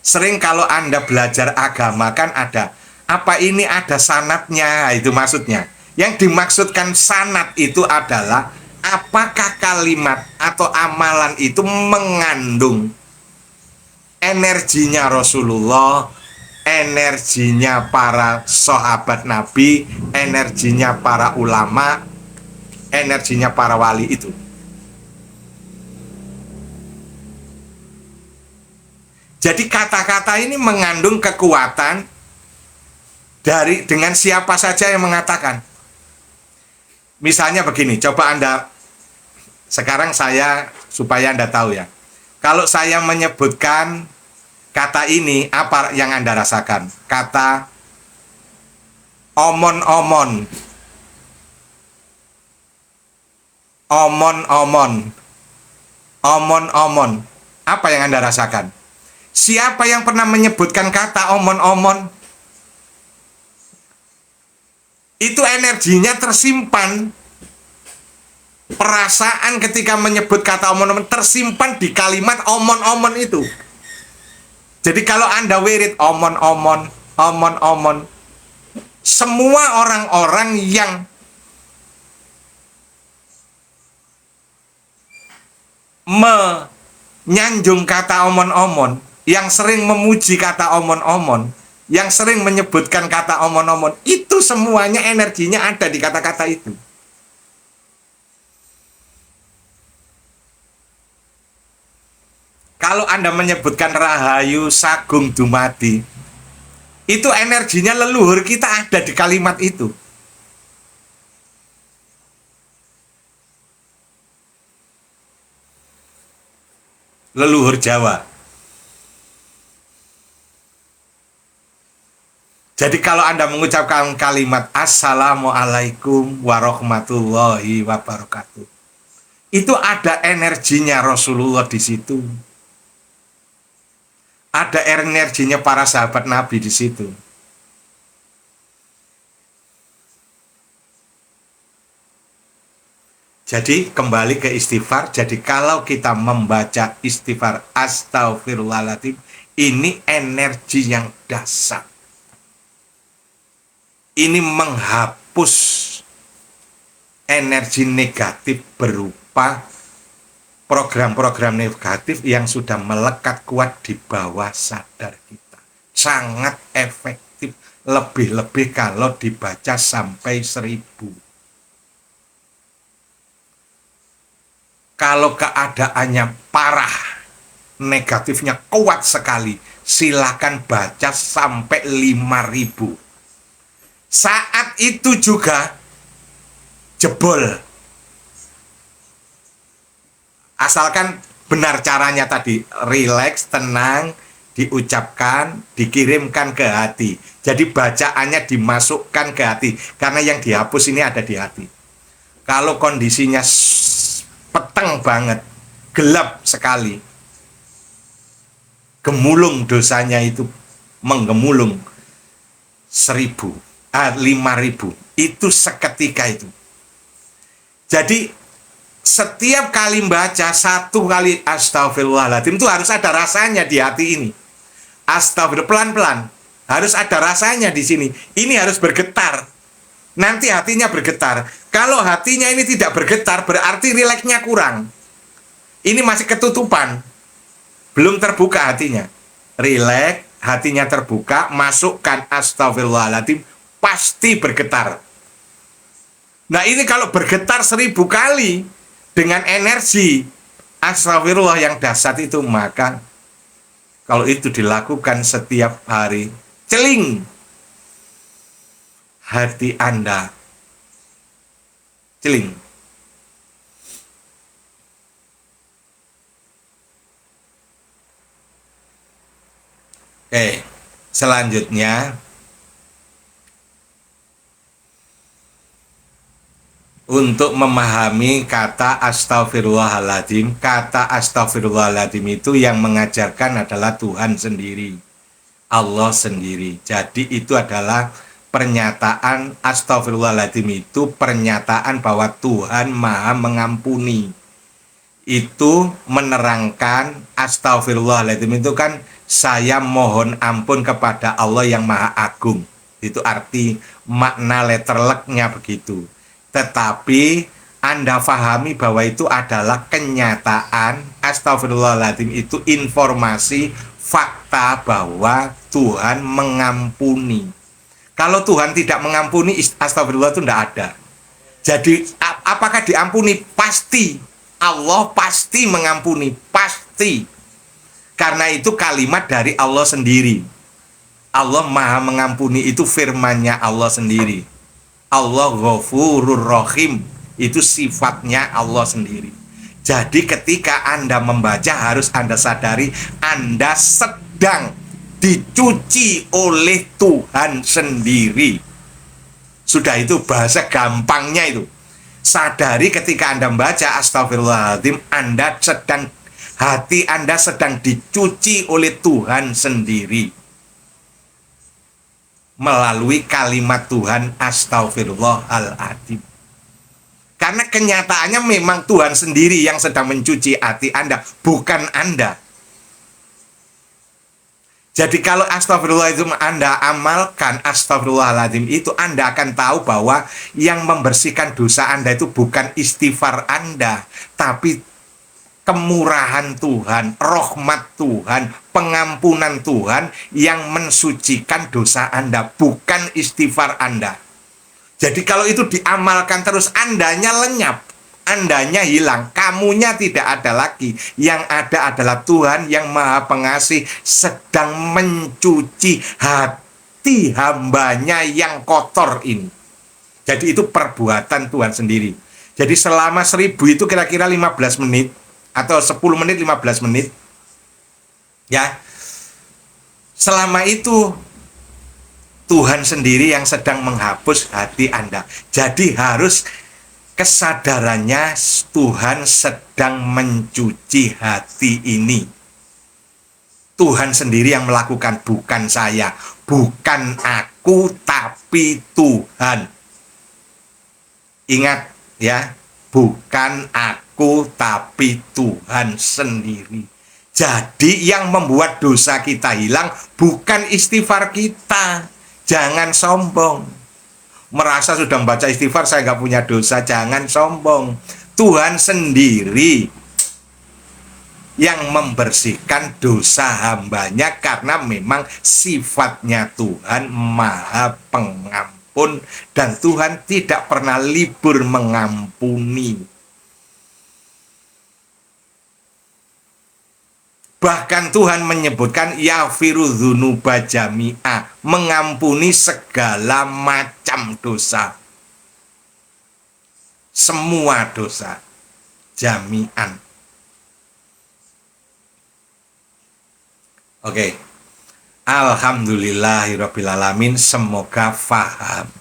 sering kalau Anda belajar agama kan ada, apa ini ada sanatnya, itu maksudnya. Yang dimaksudkan sanat itu adalah apakah kalimat atau amalan itu mengandung energinya Rasulullah, energinya para sahabat Nabi, energinya para ulama, energinya para wali itu. Jadi kata-kata ini mengandung kekuatan dengan siapa saja yang mengatakan. Misalnya begini, coba Anda sekarang supaya Anda tahu ya. Kalau saya menyebutkan kata ini, apa yang Anda rasakan? Kata omon-omon. Omon-omon. Omon-omon. Apa yang Anda rasakan? Siapa yang pernah menyebutkan kata omon-omon? Itu energinya tersimpan. Perasaan ketika menyebut kata omon-omon tersimpan di kalimat omon-omon itu. Jadi kalau Anda wirid omon-omon, omon-omon, semua orang-orang yang menyanjung kata omon-omon, yang sering memuji kata omon-omon, yang sering menyebutkan kata omon-omon, itu semuanya energinya ada di kata-kata itu. Kalau Anda menyebutkan Rahayu Sagung Dumadi, itu energinya leluhur kita ada di kalimat itu. Leluhur Jawa. Jadi kalau Anda mengucapkan kalimat Assalamualaikum warahmatullahi wabarakatuh, itu ada energinya Rasulullah di situ. Ada energinya para sahabat Nabi di situ. Jadi kembali ke istighfar. Jadi kalau kita membaca istighfar astagfirullahaladzim, ini energi yang dahsyat. Ini menghapus energi negatif berupa program-program negatif yang sudah melekat kuat di bawah sadar kita. Sangat efektif, lebih-lebih kalau dibaca sampai 1000. Kalau keadaannya parah, negatifnya kuat sekali, silakan baca sampai 5000. Saat itu juga jebol. Asalkan benar caranya tadi, rileks, tenang, diucapkan, dikirimkan ke hati. Jadi bacaannya dimasukkan ke hati, karena yang dihapus ini ada di hati. Kalau kondisinya peteng banget, gelap sekali. Gemulung dosanya itu menggemulung 5.000. Itu seketika itu. Jadi setiap kali baca 1 kali astagfirullahaladzim itu harus ada rasanya di hati ini. Astagfirullah, pelan-pelan. Harus ada rasanya di sini. Ini harus bergetar. Nanti hatinya bergetar. Kalau hatinya ini tidak bergetar, berarti rileksnya kurang. Ini masih ketutupan. Belum terbuka hatinya. Rileks, hatinya terbuka, masukkan astagfirullahaladzim, pasti bergetar. Nah ini kalau bergetar 1.000 kali dengan energi astagfirullah yang dahsyat itu, maka kalau itu dilakukan setiap hari, celing hati Anda, celing. Oke, selanjutnya untuk memahami kata astagfirullahaladzim. Kata astagfirullahaladzim itu yang mengajarkan adalah Tuhan sendiri, Allah sendiri. Jadi itu adalah pernyataan astagfirullahaladzim, itu pernyataan bahwa Tuhan maha mengampuni. Itu menerangkan astagfirullahaladzim itu kan saya mohon ampun kepada Allah yang maha agung. Itu arti makna letterleknya begitu. Tetapi Anda pahami bahwa itu adalah kenyataan. Astagfirullahaladzim itu informasi, fakta bahwa Tuhan mengampuni. Kalau Tuhan tidak mengampuni, astagfirullah itu tidak ada. Jadi apakah diampuni? Pasti. Allah pasti mengampuni, pasti. Karena itu kalimat dari Allah sendiri. Allah maha mengampuni, itu firmannya Allah sendiri. Allah Ghafurur Rahim, itu sifatnya Allah sendiri. Jadi ketika Anda membaca, harus Anda sadari Anda sedang dicuci oleh Tuhan sendiri. Sudah, itu bahasa gampangnya itu. Sadari ketika Anda membaca astagfirullahaladzim, hati Anda sedang dicuci oleh Tuhan sendiri melalui kalimat Tuhan astagfirullahaladzim. Karena kenyataannya memang Tuhan sendiri yang sedang mencuci hati Anda, bukan Anda. Jadi kalau astagfirullahaladzim Anda amalkan astagfirullahaladzim itu, Anda akan tahu bahwa yang membersihkan dosa Anda itu bukan istighfar Anda, tapi kemurahan Tuhan, rahmat Tuhan, pengampunan Tuhan yang mensucikan dosa Anda, bukan istighfar Anda. Jadi kalau itu diamalkan terus, Andanya lenyap, Andanya hilang, kamunya tidak ada lagi. Yang ada adalah Tuhan yang maha pengasih sedang mencuci hati hambanya yang kotor ini. Jadi itu perbuatan Tuhan sendiri. Jadi selama 1.000 itu kira-kira 15 menit atau 10 menit, 15 menit, ya, selama itu Tuhan sendiri yang sedang menghapus hati Anda. Jadi harus kesadarannya Tuhan sedang mencuci hati ini. Tuhan sendiri yang melakukan, bukan saya, bukan aku, tapi Tuhan. Ingat ya, bukan aku, tapi Tuhan sendiri. Jadi yang membuat dosa kita hilang bukan istighfar kita. Jangan sombong. Merasa sudah membaca istighfar, saya nggak punya dosa. Jangan sombong. Tuhan sendiri yang membersihkan dosa hambanya, karena memang sifatnya Tuhan maha pengampun, dan Tuhan tidak pernah libur mengampuni. Bahkan Tuhan menyebutkan yafiru dzunuba jami'a, mengampuni segala macam dosa. Semua dosa. Jami'an. Oke. Alhamdulillahirrabbilalamin. Semoga faham.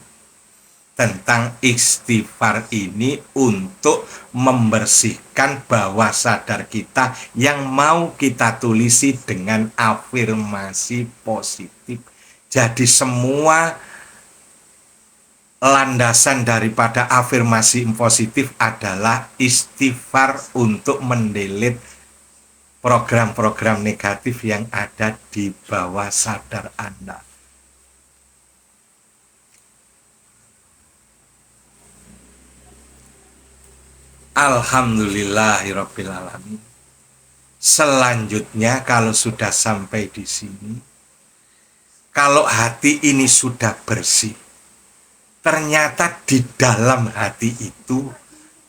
tentang istighfar ini untuk membersihkan bawah sadar kita yang mau kita tulisi dengan afirmasi positif. Jadi semua landasan daripada afirmasi positif adalah istighfar untuk mendelete program-program negatif yang ada di bawah sadar Anda. Alhamdulillahirabbil alamin. Selanjutnya kalau sudah sampai di sini, kalau hati ini sudah bersih, ternyata di dalam hati itu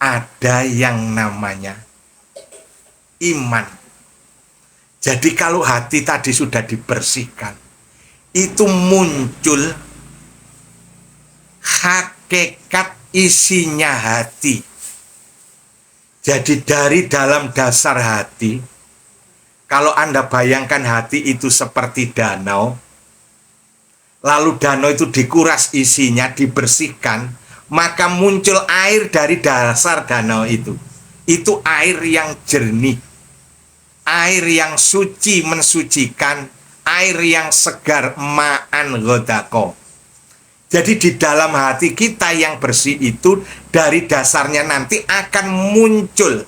ada yang namanya iman. Jadi kalau hati tadi sudah dibersihkan, itu muncul hakikat isinya hati. Jadi dari dalam dasar hati, kalau Anda bayangkan hati itu seperti danau, lalu danau itu dikuras isinya, dibersihkan, maka muncul air dari dasar danau itu. Itu air yang jernih, air yang suci mensucikan, air yang segar ma'an ghodako. Jadi di dalam hati kita yang bersih itu dari dasarnya nanti akan muncul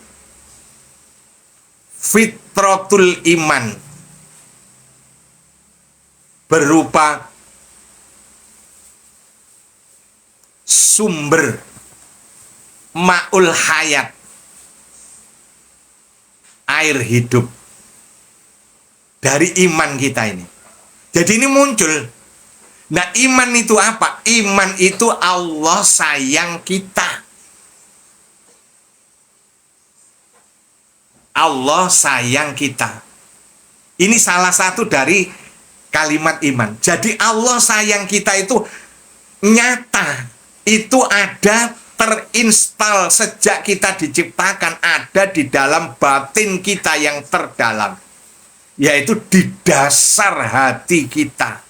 fitratul iman berupa sumber ma'ul hayat, air hidup dari iman kita ini. Jadi ini muncul. Nah, iman itu apa? Iman itu Allah sayang kita. Allah sayang kita. Ini salah satu dari kalimat iman. Jadi Allah sayang kita itu nyata. Itu ada terinstal sejak kita diciptakan, ada di dalam batin kita yang terdalam. Yaitu di dasar hati kita.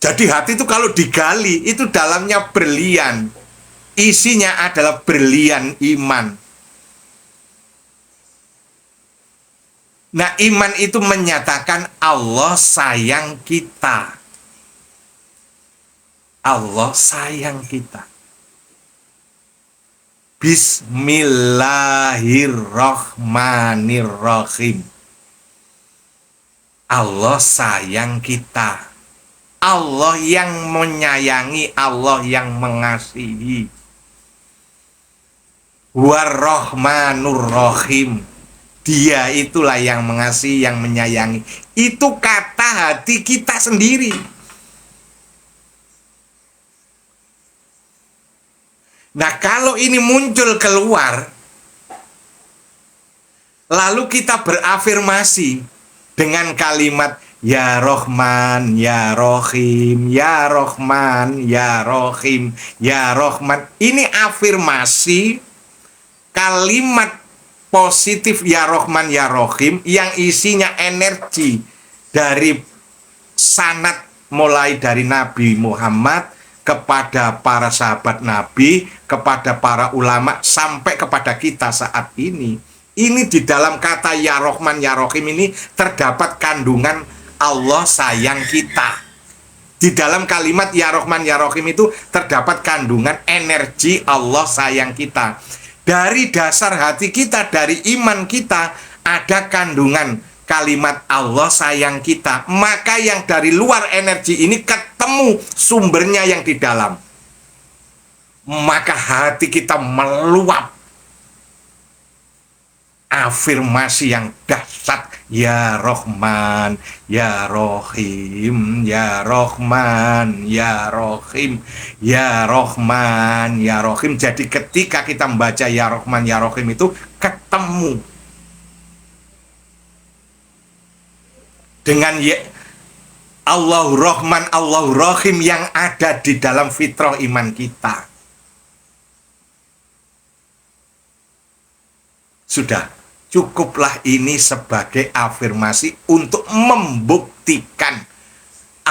Jadi hati itu kalau digali, itu dalamnya berlian. Isinya adalah berlian iman. Nah, iman itu menyatakan Allah sayang kita. Allah sayang kita. Bismillahirrahmanirrahim. Allah sayang kita. Allah yang menyayangi, Allah yang mengasihi. Warrahmanur rahim. Dia itulah yang mengasihi, yang menyayangi. Itu kata hati kita sendiri. Nah, kalau ini muncul keluar, lalu kita berafirmasi dengan kalimat Ya Rohman, Ya Rohim, Ya Rohman, Ya Rohim, Ya Rohman. Ini afirmasi kalimat positif Ya Rohman, Ya Rohim yang isinya energi dari sanad mulai dari Nabi Muhammad kepada para sahabat Nabi, kepada para ulama, sampai kepada kita saat ini. Ini di dalam kata Ya Rohman, Ya Rohim ini terdapat kandungan Allah sayang kita. Di dalam kalimat Ya Rohman Ya Rohim itu terdapat kandungan energi Allah sayang kita. Dari dasar hati kita, dari iman kita, ada kandungan kalimat Allah sayang kita. Maka yang dari luar energi ini ketemu sumbernya yang di dalam. Maka hati kita meluap afirmasi yang dahsyat. Ya Rohman, Ya Rohim, Ya Rohman, Ya Rohim, Ya Rohman, Ya Rohim. Jadi ketika kita membaca Ya Rohman, Ya Rohim itu ketemu dengan ya Allahu Rahman, Allahu Rahim yang ada di dalam fitrah iman kita. Sudah, cukuplah ini sebagai afirmasi untuk membuktikan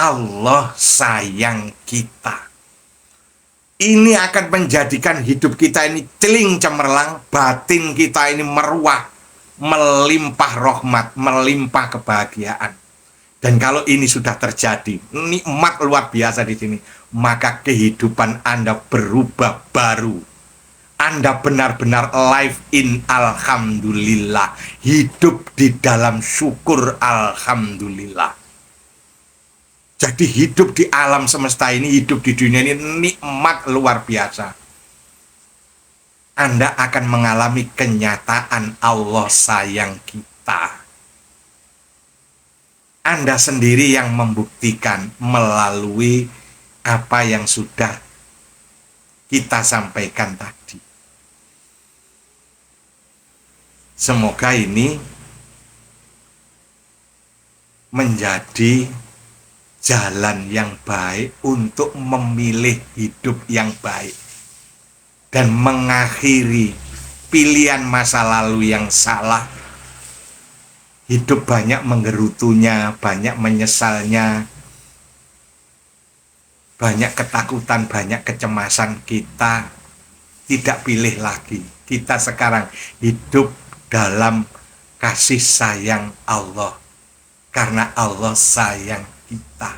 Allah sayang kita. Ini akan menjadikan hidup kita ini celing cemerlang, batin kita ini meruah, melimpah rahmat, melimpah kebahagiaan. Dan kalau ini sudah terjadi, nikmat luar biasa di sini, maka kehidupan Anda berubah baru. Anda benar-benar live in alhamdulillah, hidup di dalam syukur alhamdulillah. Jadi hidup di alam semesta ini, hidup di dunia ini nikmat luar biasa. Anda akan mengalami kenyataan Allah sayang kita. Anda sendiri yang membuktikan melalui apa yang sudah kita sampaikan tadi. Semoga ini menjadi jalan yang baik untuk memilih hidup yang baik dan mengakhiri pilihan masa lalu yang salah. Hidup banyak menggerutunya, banyak menyesalnya, banyak ketakutan, banyak kecemasan. Kita tidak pilih lagi. Kita sekarang hidup dalam kasih sayang Allah, karena Allah sayang kita.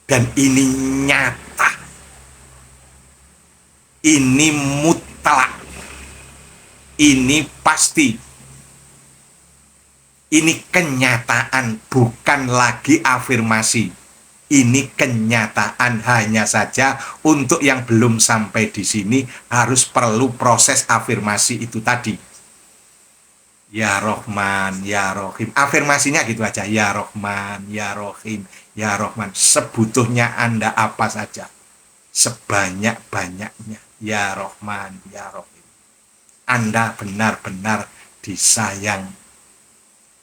Dan ini nyata, ini mutlak, ini pasti, ini kenyataan, bukan lagi afirmasi. Ini kenyataan. Hanya saja untuk yang belum sampai di sini harus perlu proses afirmasi itu tadi. Ya Rahman, Ya Rahim. Afirmasinya gitu aja. Ya Rahman, Ya Rahim, Ya Rahman. Sebutuhnya Anda apa saja, sebanyak-banyaknya. Ya Rahman, Ya Rahim. Anda benar-benar disayang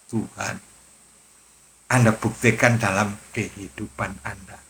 Tuhan. Anda buktikan dalam kehidupan Anda.